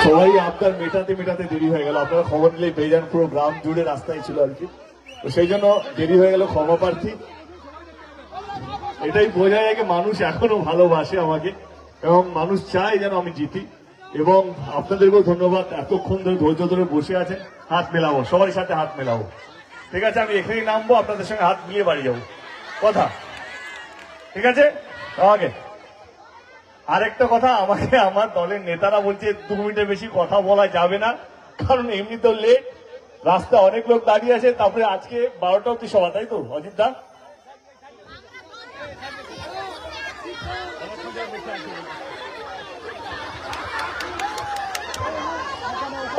সবাই আপনার মেটাতে মেটাতে দেরি হয়ে গেল। আপনারা খবর নিলেই পেয়ে যান, পুরো গ্রাম জুড়ে রাস্তায় ছিল আর কি। তো সেই জন্য দেরি হয়ে গেল, ক্ষমা প্রার্থী। এটাই বোঝা যায় যে মানুষ এখনো ভালোবাসে আমাকে এবং মানুষ চায় যেন আমি জিতি। এবং আপনাদেরকেও ধন্যবাদ, এতক্ষণ ধরে ধৈর্য ধরে বসে আছেন। হাত মেলাবো, সবার সাথে হাত মেলাবো, ঠিক আছে? আমি এখানেই নামবো, আপনাদের সঙ্গে হাত মিলিয়ে বাড়ি যাবো, কথা ঠিক আছে? আমাকে আরেকটা কথা, আমাকে আমার দলের নেতারা বলছে 2 মিনিটের বেশি কথা বলা যাবে না, কারণ এমনি তো লেট, রাস্তায় অনেক লোক দাঁড়িয়ে আছে। তারপরে আজকে 12টা অব্দি সভা, তাই তো অজিত দা?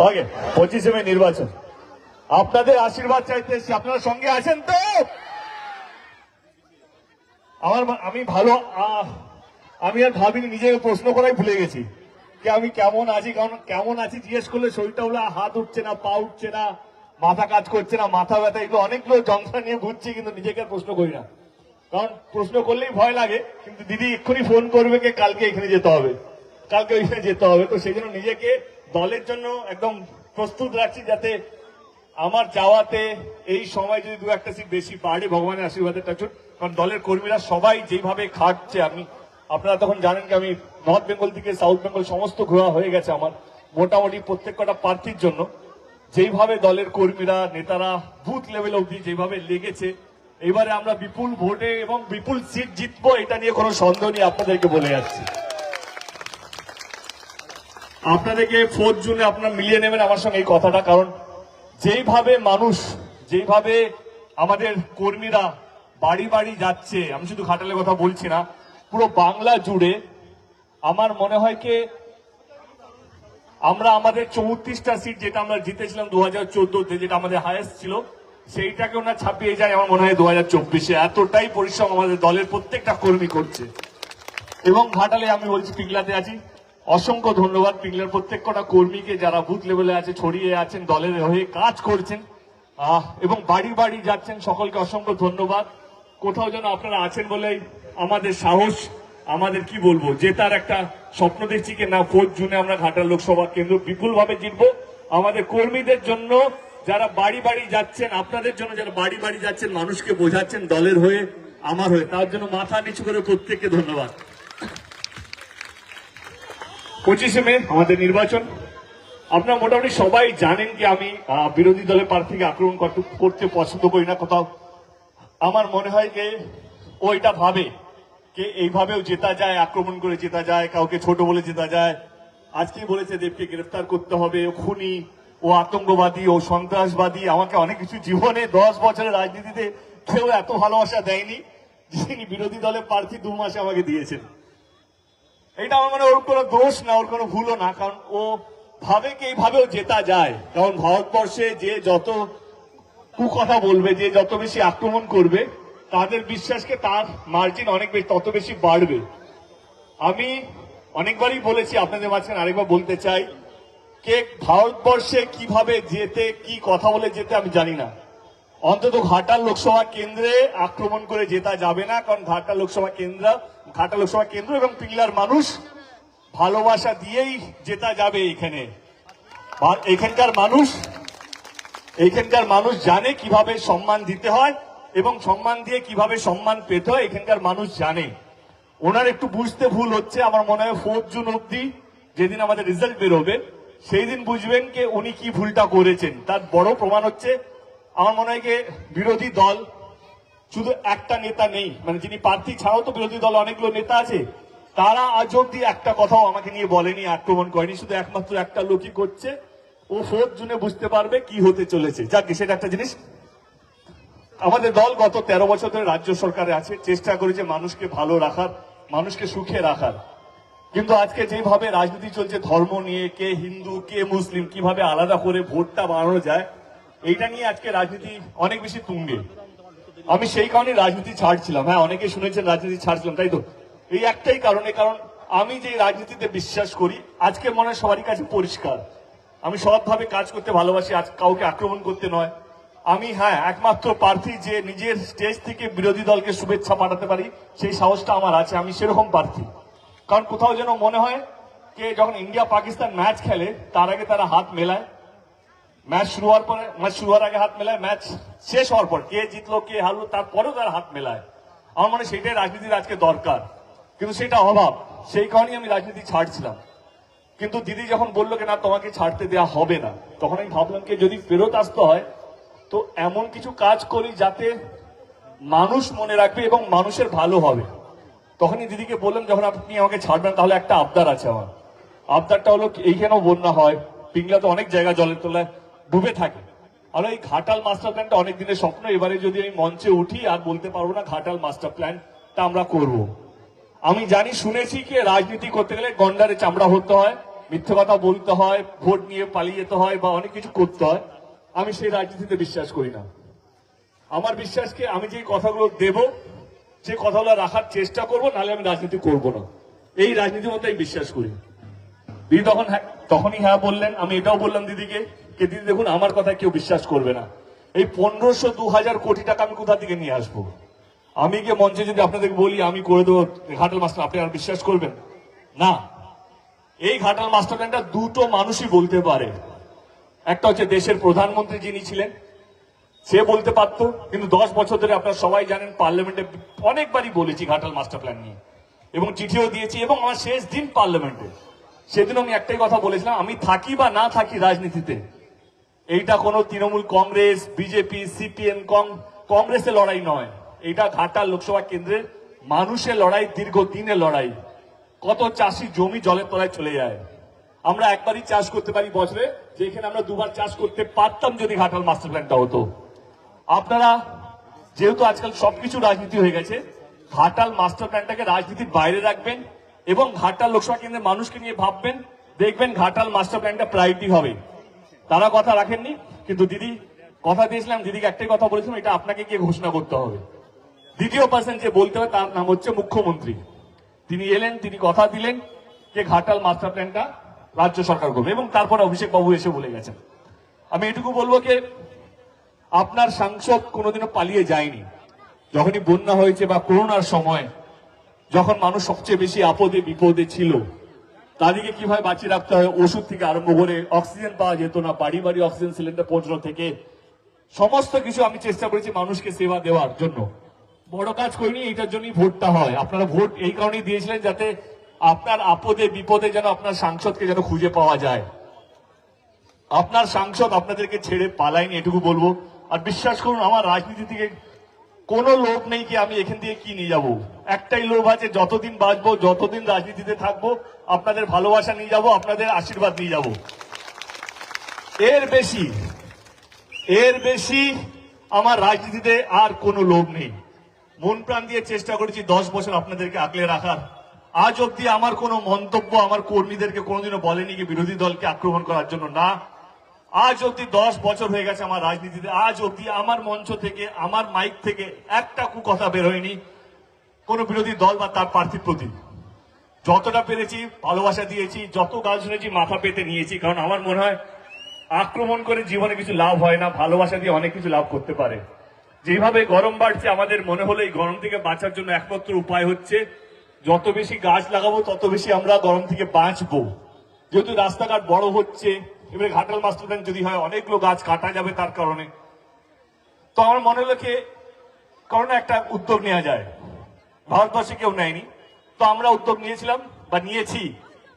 ওকে, 25শে মে নির্বাচন, আপনাদের আশীর্বাদ চাইতে এসেছি। আপনারা সঙ্গে আছেন তো? আমি আর ভাবিনি, নিজেকে প্রশ্ন করাই ভুলে গেছি যে আমি কেমন আছি। কারণ কেমন আছি জিজ্ঞেস করলে শরীরটা হলো হাত উঠছে না, পা উঠছে না, মাথা কাজ করছে না, মাথা ব্যথা, এগুলো অনেকগুলো যন্ত্রণা নিয়ে ঘুরছি, কিন্তু নিজেকে আর প্রশ্ন করি না। কারণ প্রশ্ন করলেই ভয় লাগে, কিন্তু দিদি এক্ষুনি ফোন করবে কে কালকে এখানে যেতে হবে, কালকে ওইখানে যেতে হবে। তো সেই জন্য নিজেকে দলের জন্য একদম প্রস্তুত রাখছি, যাতে আমার যাওয়াতে এই সময় যদি 2-1টা সিট বেশি বাড়ে, ভগবানের আশীর্বাদের টাচুন। কারণ দলের কর্মীরা সবাই যেভাবে খাটছে, আপনারা তখন জানেন যে আমি নর্থ বেঙ্গল থেকে সাউথ বেঙ্গল সমস্ত ঘোরা হয়ে গেছে আমার, মোটামুটি প্রত্যেক কটা প্রার্থীর জন্য। যেইভাবে দলের কর্মীরা নেতারা বুথ লেভেল অবধি যেভাবে লেগেছে, এবারে আমরা বিপুল ভোটে এবং বিপুল সিট জিতবো, এটা নিয়ে কোনো সন্দেহ নেই, আপনাদেরকে বলে যাচ্ছি। আপনাদেরকে 4 জুনে আপনারা মিলিয়ে নেবেন আমার সঙ্গে এই কথাটা। কারণ যেইভাবে আমাদের কর্মীরা বাড়ি বাড়ি যাচ্ছে, আমি শুধু ঘাটালের কথা বলছি না, পুরো বাংলা জুড়ে আমার মনে হয় কি আমরা আমাদের 34টা সিট যেটা আমরা জিতেছিলাম 2014-তে, যেটা আমাদের হায়েস্ট ছিল, সেইটাকে ওনা ছাপিয়ে যায় আমার মনে হয় 2024-এ। এতটাই পরিশ্রম আমাদের দলের প্রত্যেকটা কর্মী করছে। এবং ঘাটালে আমি বলছি, পিংলাতে আছি, অসংখ্য ধন্যবাদ পিংলার প্রত্যেক কটা কর্মীকে, যারা বুথ লেভেলে আছে, ছড়িয়ে আছেন, দলের হয়ে কাজ করছেন এবং বাড়ি বাড়ি যাচ্ছেন, সকলকে অসংখ্য ধন্যবাদ। কোথাও যেন আপনারা আছেন বলেই আমাদের সাহস, আমাদের কি বলবো, জেতার একটা স্বপ্ন দেখছি কি না 4 জুনে আমরা ঘাটাল লোকসভা কেন্দ্র বিপুল ভাবে জিতবো। আমাদের কর্মীদের জন্য যারা বাড়ি বাড়ি যাচ্ছেন, আপনাদের জন্য যারা বাড়ি বাড়ি যাচ্ছেন, মানুষকে বোঝাচ্ছেন দলের হয়ে, আমার হয়ে, তার জন্য মাথা নিচু করে প্রত্যেককে ধন্যবাদ। 25শে মে আমাদের নির্বাচন। আপনারা মোটামুটি সবাই জানেন যে আমি বিরোধী দলের প্রার্থীকে আক্রমণ করতে পছন্দ করি না কোথাও। আমার মনে হয় যে ও এটা ভাবে যে এইভাবেও জেতা যায়, আক্রমণ করে জেতা যায়, কাউকে ছোট বলে জেতা যায়। আজকেই বলেছে দেবকে গ্রেফতার করতে হবে, ও খুনি, ও আতঙ্কবাদী, ও সন্ত্রাসবাদী। আমাকে অনেক কিছু, জীবনে 10 বছরের রাজনীতিতে কেউ এত ভালোবাসা দেয়নি যিনি বিরোধী দলের প্রার্থী 2 মাসে আমাকে দিয়েছেন। এটা আমার মনে ওর কোনো দোষ না, ওর কোনো ভুলও না, কারণ ও ভাবে কি এইভাবেও জেতা যায়। কারণ ভারতবর্ষে যে যত কুকথা বলবে, যে যত বেশি আক্রমণ করবে, তাদের বিশ্বাসকে তার মার্জিন অনেক বেশি, তত বেশি বাড়বে। আমি অনেকবারই বলেছি, আপনাদের মাঝখানে আরেকবার বলতে চাই, কে ভারতবর্ষে কিভাবে যেতে, কি কথা বলে যেতে আমি জানি না, অন্তত ঘাটাল লোকসভা কেন্দ্রে আক্রমণ করে জেতা যাবে না। কারণ ঘাটাল লোকসভা কেন্দ্র এবং পিংলার মানুষ ভালোবাসা দিয়েই জেতা যাবে। এখানকার মানুষ জানে কিভাবে সম্মান দিতে হয় এবং সম্মান দিয়ে কিভাবে সম্মান পেতে হয়, এখানকার মানুষ জানে। ওনার একটু বুঝতে ভুল হচ্ছে। আমার মনে হয় 4 জুন অব্দি, যেদিন আমাদের রেজাল্ট বেরোবে, সেই দিন বুঝবেন যে উনি কি ভুলটা করেছেন। তার বড় প্রমাণ হচ্ছে, আমার মনে হয় যে বিরোধী দল শুধু একটা নেতা নেই, মানে যিনি প্রার্থী ছাড়াও তো বিরোধী দল অনেকগুলো নেতা আছে, তারা আজ অব্দি একটা কথাও আমাকে নিয়ে বলেনি, আক্রমণ করেনি। শুধু একমাত্র একটা লোকই করছে, ও 4 জুনে বুঝতে পারবে কি হতে চলেছে। যাক, সেটা একটা জিনিস। আমাদের দল গত 13 বছর ধরে রাজ্য সরকারে আছে, চেষ্টা করেছে মানুষকে ভালো রাখার, মানুষকে সুখে রাখার। কিন্তু আজকে যেভাবে রাজনীতি চলছে, ধর্ম নিয়ে, কে হিন্দু কে মুসলিম, কিভাবে আলাদা করে ভোটটা বাড়ানো যায়, এইটা নিয়ে আজকে রাজনীতি অনেক বেশি তুঙ্গে। আমি সেই কারণে রাজনীতি ছাড়ছিলাম। হ্যাঁ, অনেকে শুনেছেন রাজনীতি ছাড়ছিলাম, তাই তো? এই একটাই কারণে, কারণ আমি যে রাজনীতিতে বিশ্বাস করি, আজকে মনে হয় সবারই কাছে পরিষ্কার, আমি সৎভাবে কাজ করতে ভালোবাসি, আজ কাউকে আক্রমণ করতে নয়। আমি একমাত্র প্রার্থী যে নিজের স্টেজ থেকে বিরোধী দলকে শুভেচ্ছা পাঠাতে পারি, সেই সাহসটা আমার আছে। আমি সেরকম প্রার্থী। কারণ কোথাও যেন মনে হয় কে যখন ইন্ডিয়া পাকিস্তান ম্যাচ খেলে তার আগে তারা হাত মেলায়, ম্যাচ শুরু হওয়ার আগে হাত মেলায়, ম্যাচ শেষ হওয়ার পর কে জিতলো কে হারলো তারপরেও তারা হাত মেলায়। আমার মনে হয় সেটাই রাজনীতির আজকে দরকার, কিন্তু সেটা অভাব। সেই কারণেই আমি রাজনীতি ছাড়ছিলাম। কিন্তু দিদি যখন বললো কি না তোমাকে ছাড়তে দেওয়া হবে না, তখন আমি ভাবলাম কি যদি ফেরত আসতে হয় তো এমন কিছু কাজ করি যাতে মানুষ মনে রাখবে এবং মানুষের ভালো হবে। তখনই দিদিকে বললাম যখন আপনি আমাকে ছাড়বেন তাহলে একটা আবদার আছে আমার। আবদারটা হলো এইখানেও বন্যা হয়, পিংলাতে অনেক জায়গা জলের তলায় ডুবে থাকে, আর এই ঘাটাল মাস্টার প্ল্যানটা অনেক দিনের স্বপ্ন। এবারে যদি আমি মঞ্চে উঠি আর বলতে পারবো না ঘাটাল মাস্টার প্ল্যানটা আমরা করব। আমি জানি শুনেছি কি রাজনীতি করতে গেলে গন্ডারে চামড়া হতে হয়, মিথ্যে কথা বলতে হয়, ভোট নিয়ে পালিয়ে যেতে হয় বা অনেক কিছু করতে হয়। আমি সেই রাজনীতিতে বিশ্বাস করি না। আমার বিশ্বাসকে আমি যে কথাগুলো দেব যে কথাগুলো রাখার চেষ্টা করবো, নাহলে আমি রাজনীতি করব না। এই রাজনীতির মধ্যে আমি বিশ্বাস করি। দিদি তখনই হ্যাঁ বললেন। আমি এটাও বললাম দিদিকে যে দিদি দেখুন আমার কথা কেউ বিশ্বাস করবে না, এই 1500-2000 কোটি টাকা আমি কোথা থেকে নিয়ে আসবো? আমি গিয়ে মঞ্চে যদি আপনাদেরকে বলি আমি করে দেবো ঘাটাল মাস্টার, আপনি আর বিশ্বাস করবেন না? এই ঘাটাল মাস্টার প্ল্যানটা দুটো মানুষই বলতে পারে। একটা হচ্ছে দেশের প্রধানমন্ত্রী যিনি ছিলেন, সে বলতে পারতো, কিন্তু 10 বছর ধরে আপনারা সবাই জানেন পার্লামেন্টে অনেকবারই বলেছি ঘাটাল মাস্টার প্ল্যান নিয়ে এবং চিঠিও দিয়েছি। এবং আমার শেষ দিন পার্লামেন্টে সেদিন আমি একটাই কথা বলেছিলাম, আমি থাকি বা না থাকি রাজনীতিতে, এইটা কোনো তৃণমূল কংগ্রেস বিজেপি সিপিএম কংগ্রেসের লড়াই নয়, এইটা ঘাটাল লোকসভা কেন্দ্রের মানুষের লড়াই, দীর্ঘদিনের লড়াই। কত চাষি জমি জলের তলায় চলে যায়। আমরা একবারই চাষ করতে পারি বছরে, যেখানে আমরা দুবার চাষ করতে পারতাম যদি ঘাটাল মাস্টার প্ল্যানটা হতো। আপনারা যেহেতু আজকাল সবকিছু রাজনীতি হয়ে গেছে, ঘাটাল মাস্টার প্ল্যানটাকে রাজনীতির বাইরে রাখবেন এবং ঘাটাল লোকসভা কেন্দ্রের মানুষকে নিয়ে ভাববেন, দেখবেন ঘাটাল মাস্টার প্ল্যানটা প্রায়োরিটি হবে। তারা কথা রাখেননি, কিন্তু দিদি কথা দিয়েছিলাম, দিদিকে একটাই কথা বলেছিলাম, এটা আপনাকে গিয়ে ঘোষণা করতে হবে। দ্বিতীয় পার্সন যে বলতে হবে তার নাম হচ্ছে মুখ্যমন্ত্রী। তিনি এলেন, তিনি কথা দিলেন যে ঘাটাল মাস্টার প্ল্যানটা রাজ্য সরকার করবে, এবং তারপরে অভিষেক বাবু এসে বলে গেছেন। আমি এটুকু বলবো যে আপনার সাংসদ কোনোদিনও পালিয়ে যায়নি। যখনই বন্যা হয়েছে বা করোনার সময় যখন মানুষ সবচেয়ে বেশি আপদে বিপদে ছিল, তাদেরকে কিভাবে বাঁচিয়ে রাখতে হয়, ওষুধ থেকে আরম্ভ করে অক্সিজেন পাওয়া যেত না, বাড়ি বাড়ি অক্সিজেন সিলিন্ডার পৌঁছানো থেকে সমস্ত কিছু আমি চেষ্টা করেছি মানুষকে সেবা দেওয়ার জন্য। বড় কাজ করিনি, এইটার জন্যই ভোটটা হয়। আপনারা ভোট এই কারণেই দিয়েছিলেন যাতে আপনার আপদে বিপদে যেন আপনার সাংসদকে যেন খুঁজে পাওয়া যায়। আপনার সাংসদ আপনাদেরকে ছেড়ে পালায়নি, এটুকু বলবো। আর বিশ্বাস করুন আমার রাজনীতি থেকে কোনো লোভ নেই কি আমি এখান থেকে কি নিয়ে যাবো। একটাই লোভ আছে, যতদিন বাঁচবো, যতদিন রাজনীতিতে থাকবো, আপনাদের ভালোবাসা নিয়ে যাবো, আপনাদের আশীর্বাদ নিয়ে যাবো। এর বেশি আমার রাজনীতিতে আর কোনো লোভ নেই। মন প্রাণ দিয়ে চেষ্টা করেছি 10 বছর আপনাদেরকে আগলে রাখার। আজ অব্দি আমার কোনো মন্তব্য আমার কর্মীদেরকে কোনোদিনও বলেনি কি বিরোধী দলকে আক্রমণ করার জন্য, না। আজ অব্দি 10 বছর হয়ে গেছে আমার রাজনীতিতে, আজ অব্দি আমার মঞ্চ থেকে আমার মাইক থেকে একটা কথা বের হয়নি কোন বিরোধী দল বা তার প্রার্থীর প্রতি। যতটা পেরেছি ভালোবাসা দিয়েছি, যত গাল শুনেছি মাথা পেতে নিয়েছি, কারণ আমার মনে হয় আক্রমণ করে জীবনে কিছু লাভ হয় না, ভালোবাসা দিয়ে অনেক কিছু লাভ করতে পারে। যেভাবে গরম বাড়ছে আমাদের মনে হলো এই গরম থেকে বাঁচার জন্য একমাত্র উপায় হচ্ছে যত বেশি গাছ লাগাবো তত বেশি আমরা গরম থেকে বাঁচবো। যেহেতু রাস্তাঘাট বড় হচ্ছে, এবারে ঘাটাল মাস্টার প্ল্যান যদি হয় অনেকগুলো গাছ কাটা যাবে তার কারণে। তো আমার মনে হলো কি কারণ একটা উদ্যোগ নেওয়া যায়, ভারতবর্ষে কেউ নেয়নি, তো আমরা উদ্যোগ নিয়েছিলাম বা নিয়েছি,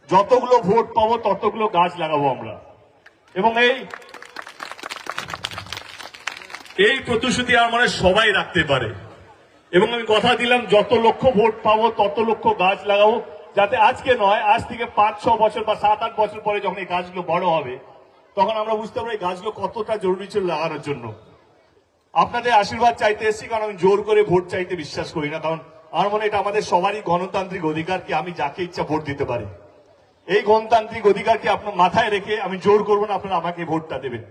যতগুলো ভোট পাবো ততগুলো গাছ লাগাবো আমরা। এবং এই প্রতিশ্রুতি আমার মনে সবাই রাখতে পারে। এবং আমি কথা দিলাম যত লক্ষ ভোট পাবো তত লক্ষ গাছ লাগাবো, যাতে আজকে নয়, আজ থেকে 5-6 বছর বা 7-8 বছর পরে যখন এই গাছগুলো বড় হবে তখন আমরা বুঝতে পারবো এই গাছগুলো কতটা জরুরি ছিল লাগানোর জন্য। আপনাদের আশীর্বাদ চাইতে এসেছি, কারণ আমি জোর করে ভোট চাইতে বিশ্বাস করি না। কারণ আমার মনে এটা আমাদের সবারই গণতান্ত্রিক অধিকার কি আমি যাকে ইচ্ছা ভোট দিতে পারি। এই গণতান্ত্রিক অধিকারকে আপনার মাথায় রেখে আমি জোর করবো না আপনারা আমাকে ভোটটা দেবেন।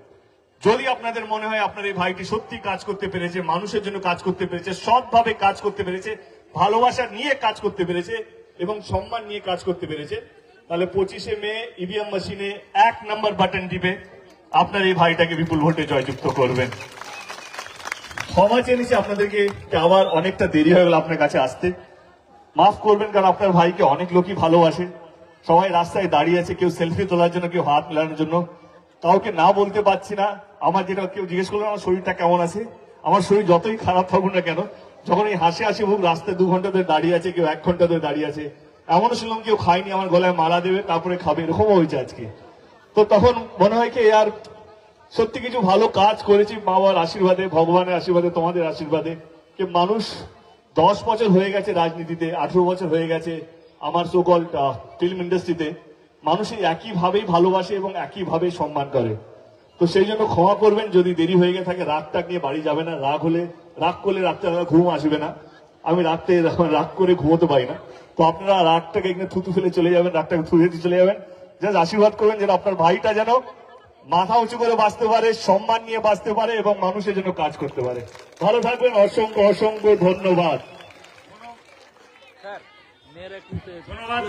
যদি আপনাদের মনে হয় আপনার এই ভাইটি সত্যি কাজ করতে পেরেছে, মানুষের জন্য কাজ করতে পেরেছে, সৎভাবে কাজ করতে পেরেছে, ভালোবাসা নিয়ে কাজ করতে পেরেছে এবং সম্মান নিয়ে কাজ করতে পেরেছে, তাহলে 25শে মে ইভিএম মেশিনে 1 নম্বর বাটন টিপে আপনার এই ভাইটাকে বিপুল ভোটে জয়যুক্ত করবেন। ক্ষমা চেয়ে নিচ্ছি আপনাদেরকে, আবার অনেকটা দেরি হয়ে গেল আপনার কাছে আসতে, মাফ করবেন, কারণ আপনার ভাইকে অনেক লোকই ভালোবাসে। সবাই রাস্তায় দাঁড়িয়ে আছে, কেউ সেলফি তোলার জন্য, কেউ হাত মেলানোর জন্য। কাউকে না বলতে পারছি না। আমার যেটা কেউ জিজ্ঞেস করলো আমার শরীরটা কেমন আছে, আমার শরীর যতই খারাপ থাকুক না কেন, যখন এই হাসি হাসি মুখ রাস্তায় 2 ঘন্টা ধরে দাঁড়িয়ে আছে, কেউ 1 ঘন্টা ধরে দাঁড়িয়ে আছে, এমনও শুনলাম কেউ খায়নি, আমার গলায় মালা দেবে তারপরে খাবে, এরকমও হয়েছে আজকে। তো তখন মনে হয় কি আর সত্যি কিছু ভালো কাজ করেছি বাবার আশীর্বাদে, ভগবানের আশীর্বাদে, তোমাদের আশীর্বাদে। যে মানুষ 10 বছর হয়ে গেছে রাজনীতিতে, 18 বছর হয়ে গেছে আমার সোকল ফিল্ম ইন্ডাস্ট্রিতে, মানুষ এই একইভাবেই ভালোবাসে এবং একইভাবেই সম্মান করে। তো সেই জন্য ক্ষমা করবেন যদি দেরি হয়ে গিয়ে থাকে। রাগ টাগ নিয়ে বাড়ি যাবে না, রাগ করলে রাত্রে ঘুম আসবে না। আমি রাগ করে ঘুমোতে পারি না। তো আপনারা রাগটাকে এখানে থুতু ফেলে চলে যাবেন, রাগটাকে থুয়ে দিয়ে চলে যাবেন। জাস্ট আশীর্বাদ করবেন যেন আপনার ভাইটা যেন মাথা উঁচু করে বাঁচতে পারে, সম্মান নিয়ে বাঁচতে পারে এবং মানুষের জন্য কাজ করতে পারে। ভালো থাকবেন, অসংখ্য অসংখ্য ধন্যবাদ। স্যার মেয়ের একটু ধন্যবাদ।